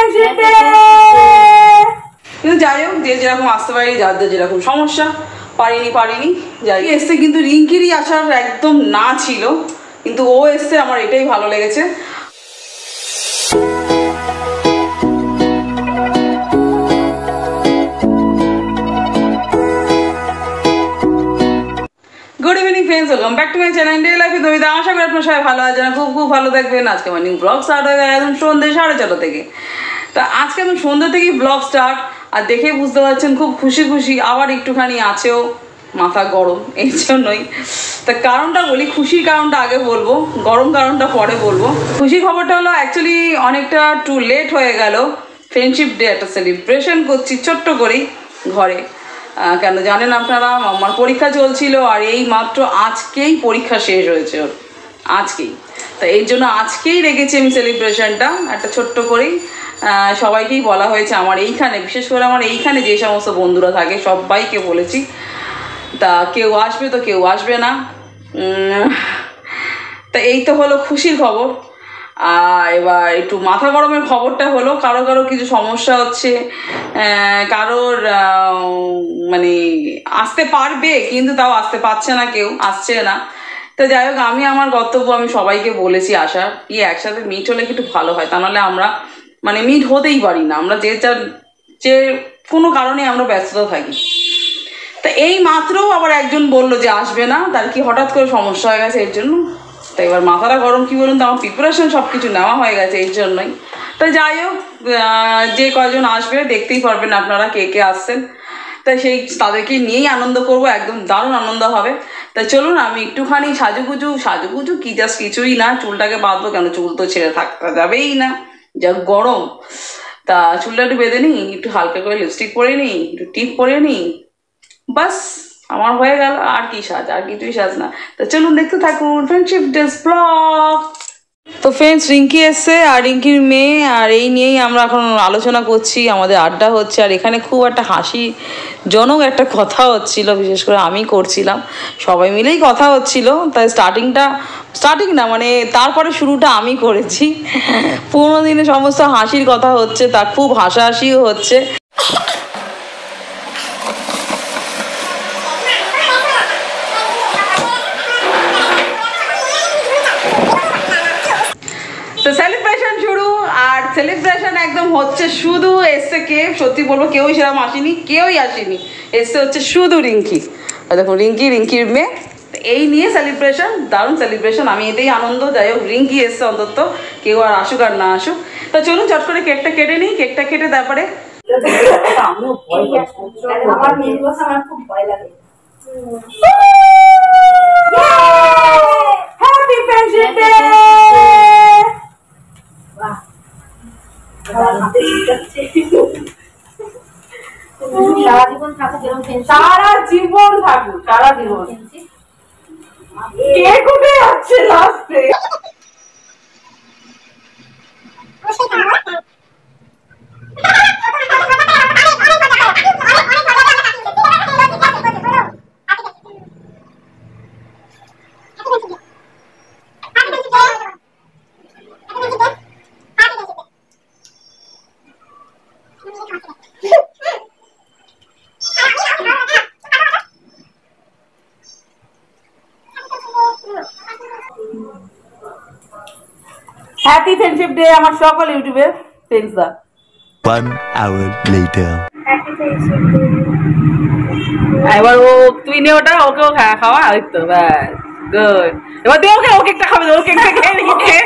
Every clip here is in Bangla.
Friendship day. কিন্তু যাই হোক, যে যেরকম আসতে পারি, যাদের যেরকম সমস্যা, পারিনি যাই। এসছে কিন্তু রিঙ্কিরই আসার একদম না ছিল, কিন্তু ও এসছে, আমার এটাই ভালো লেগেছে। Good evening friends, welcome back to my channel day life with Namita. আশা করি আপনার সবাই ভালো আছেন, খুব ভালো থাকবেন। আজকে আমার নিউ ব্লগ স্টার্ট হয়ে গেল একদম সন্ধ্যে 4:30 থেকে। তা আজকে একদম সন্ধ্যে থেকেই ব্লগ স্টার্ট, আর দেখে বুঝতে পারছেন খুব খুশি। আবার একটুখানি আছেও মাথা গরম, এই জন্যই। তা কারণটা বলি, খুশির কারণটা আগে বলবো, গরম কারণটা পরে বলবো। খুশির খবরটা হলো অ্যাকচুয়ালি অনেকটা টু লেট হয়ে গেল। ফ্রেন্ডশিপ ডে একটা সেলিব্রেশন করছি ছোট্ট করেই ঘরে। কেন জানেন আপনারা, আমার পরীক্ষা চলছিল, আর এই মাত্র আজকেই পরীক্ষা শেষ হয়েছে ওর, আজকেই। তা এই জন্য আজকেই রেখেছি আমি সেলিব্রেশনটা একটা ছোট্ট করেই। সবাইকেই বলা হয়েছে, আমার এইখানে, বিশেষ করে আমার এইখানে যে সমস্ত বন্ধুরা থাকে সবাইকে বলেছি। তা কেউ আসবে তো কেউ আসবে না। তা এই তো হলো খুশির খবর। এবার একটু মাথা গরমের খবরটা হলো, কারো কিছু সমস্যা হচ্ছে, কারোর মানে আসতে পারবে কিন্তু তাও আসতে পারছে না, কেউ আসছে না। তো যাই হোক, আমি আমার কর্তব্য আমি সবাইকে বলেছি আসার, একসাথে মিট হলে একটু ভালো হয়, তা নাহলে আমরা মানে মিট হতেই পারি না, আমরা যে কোনো কারণে আমরা ব্যস্ততা থাকি। তা এই মাত্রও আবার একজন বললো যে আসবে না, তার কি হঠাৎ করে সমস্যা হয়ে গেছে এর জন্য। তো এবার মাথাটা গরম, কি বলুন তো, আমার প্রিপারেশন সব কিছু নেওয়া হয়ে গেছে এই জন্যই। তো যাই হোক, যে কয়জন আসবে দেখতেই পারবেন আপনারা কে কে আসছেন। তাই তাদেরকে নিয়েই আনন্দ করব, একদম দারুণ আনন্দ হবে। তাই চলুন, আমি একটুখানি সাজুগুজু কি জাস্ট কিছুই না, চুলটাকে বাঁধবো, কেন চুল তো ছেড়ে থাকতে যাবেই না, যা গরম। তা চুলটা একটু বেঁধে নিই, একটু হালকা করে লিপস্টিক পরে নিই, একটু টিপ পরে নিই, বাস আমার হয়ে গেল। আর কি সাজ, আর কিছুই সাজ না। তো চলুন দেখতে থাকুন ফ্রেন্ডশিপ ডেজ ব্লগ। তো ফ্রেন্ডস, রিঙ্কি এসছে আর রিঙ্কির মেয়ে, আর এই নিয়েই আমরা এখন আলোচনা করছি, আমাদের আড্ডা হচ্ছে। আর এখানে খুব একটা হাসিজনক একটা কথা হচ্ছিল, বিশেষ করে আমি করছিলাম, সবাই মিলেই কথা হচ্ছিল। তাই স্টার্টিং না মানে তারপরে শুরুটা আমি করেছি। পুরোনো দিনে সমস্ত হাসির কথা হচ্ছে, তা খুব হাসাহাসিও হচ্ছে। তো সেলিব্রেশন শুরু, আর সেলিব্রেশন একদম হচ্ছে শুধু এসছে কে, সত্যি বলবো কেউই সেরকম আসেনি, এসছে হচ্ছে শুধু রিঙ্কি। দেখুন রিঙ্কির মেয়ে, এই নিয়ে সেলিব্রেশন, দারুণ সেলিব্রেশন, আমি এতেই আনন্দ। যাই হোক, রিঙ্কি এসছে অন্তত, কেউ আর আসুক আর না আসুক। তো চলুন চট করে কেকটা কেটে নিই, কেকটা কেটে তারপরে আমার খুব ভয় লাগে। Happy friendship day. সারা জীবন থাকুক, সারা জীবন। কে কোথায় যাচ্ছে লাস্টে? হ্যাপি ফ্রেন্ডশিপ ডে আমার সকল ইউটিউবের ফ্রেন্ডসরা। 1 hour later. এবার তুই নে ওটা, ওকেও খাওয়া, ওই তো ব্যাস, গুড। এবার তুই ওকে একটা খাবে, ও কেকটা খেয়ে নিচ্ছে।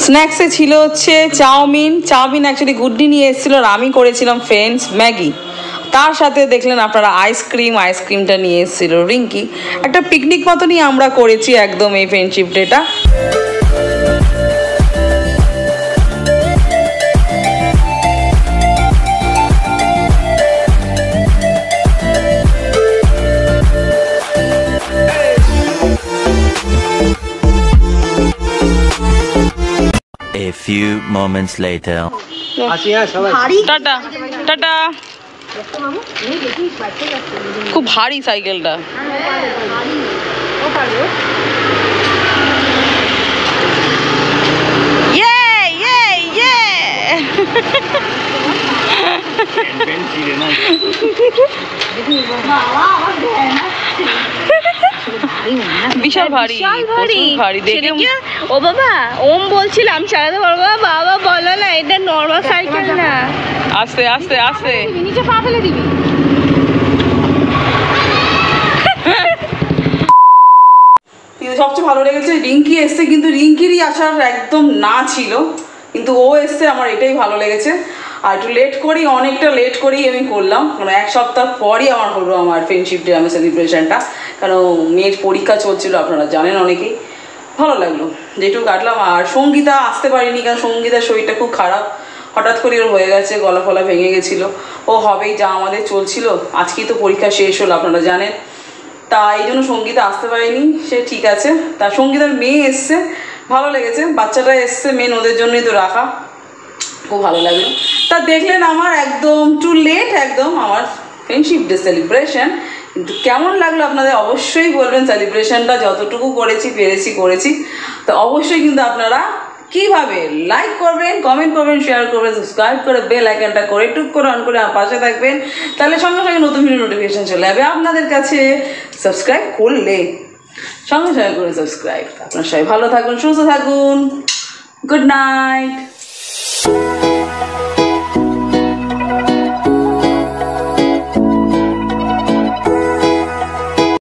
স্ন্যাক্সে ছিল হচ্ছে চাউমিন অ্যাকচুয়ালি গুড্ডি নিয়ে এসেছিলো আর আমি করেছিলাম ফ্রেন্ডস ম্যাগি। তার সাথে দেখলেন আপনারা আইসক্রিমটা নিয়ে এসেছিলো রিঙ্কি। একটা পিকনিক মতনই আমরা করেছি একদম এই friendship data. A few moments later. Tata tata. খুব ভারী সাইকেলটা। বিশাল ভারী দেখে। ও বাবা ওম বলছিলাম চালাতে পারবো, বাবা বলো না এটা নরমাল সাইকেল না। আস্তে আস্তে আস্তে নিচে পা ফেলে দিবি। কিন্তু সবচেয়ে ভালো লেগেছে রিঙ্কি এসছে, কিন্তু রিঙ্কিরই আসার একদম না ছিল, কিন্তু ও এসছে, আমার এটাই ভালো লেগেছে। আর একটু অনেকটা লেট করেই আমি করলাম, কারণ এক সপ্তাহ পরই আমার হলো আমার ফ্রেন্ডশিপ ডে আমার সেলিব্রেশনটা, কারণ মেয়ের পরীক্ষা চলছিল আপনারা জানেন অনেকেই। ভালো লাগলো যেটুকু কাটলাম। আর সঙ্গীতা আসতে পারিনি, কারণ সঙ্গীতার শরীরটা খুব খারাপ, হঠাৎ করে ওর হয়ে গেছে, গলা ফলা ভেঙে গেছিলো। ও হবেই, যা আমাদের চলছিল, আজকেই তো পরীক্ষা শেষ হলো আপনারা জানেন, তা এই জন্য সঙ্গীতা আসতে পারেনি, সে ঠিক আছে। তা সঙ্গীতার মেয়ে এসছে, ভালো লেগেছে, বাচ্চাটা এসছে মেন ওদের জন্যই তো রাখা, খুব ভালো লাগলো। তা দেখলেন আমার একদম টু লেট একদম আমার ফ্রেন্ডশিপ ডে সেলিব্রেশন, কিন্তু কেমন লাগলো আপনাদের অবশ্যই বলবেন। সেলিব্রেশনটা যতটুকু করেছি, তো অবশ্যই কিন্তু আপনারা কিভাবে লাইক করবেন, কমেন্ট করবেন, শেয়ার করবেন, সাবস্ক্রাইব করে বেল আইকনটা করে টুক করে অন করে আমার পাশে থাকবেন, তাহলে সঙ্গে সঙ্গে নতুন ভিডিও নোটিফিকেশন চলে যাবে আপনাদের কাছে। সাবস্ক্রাইব করলে সঙ্গে সঙ্গে করে সাবস্ক্রাইব। আপনার সবাই ভালো থাকুন, সুস্থ থাকুন, গুড নাইট।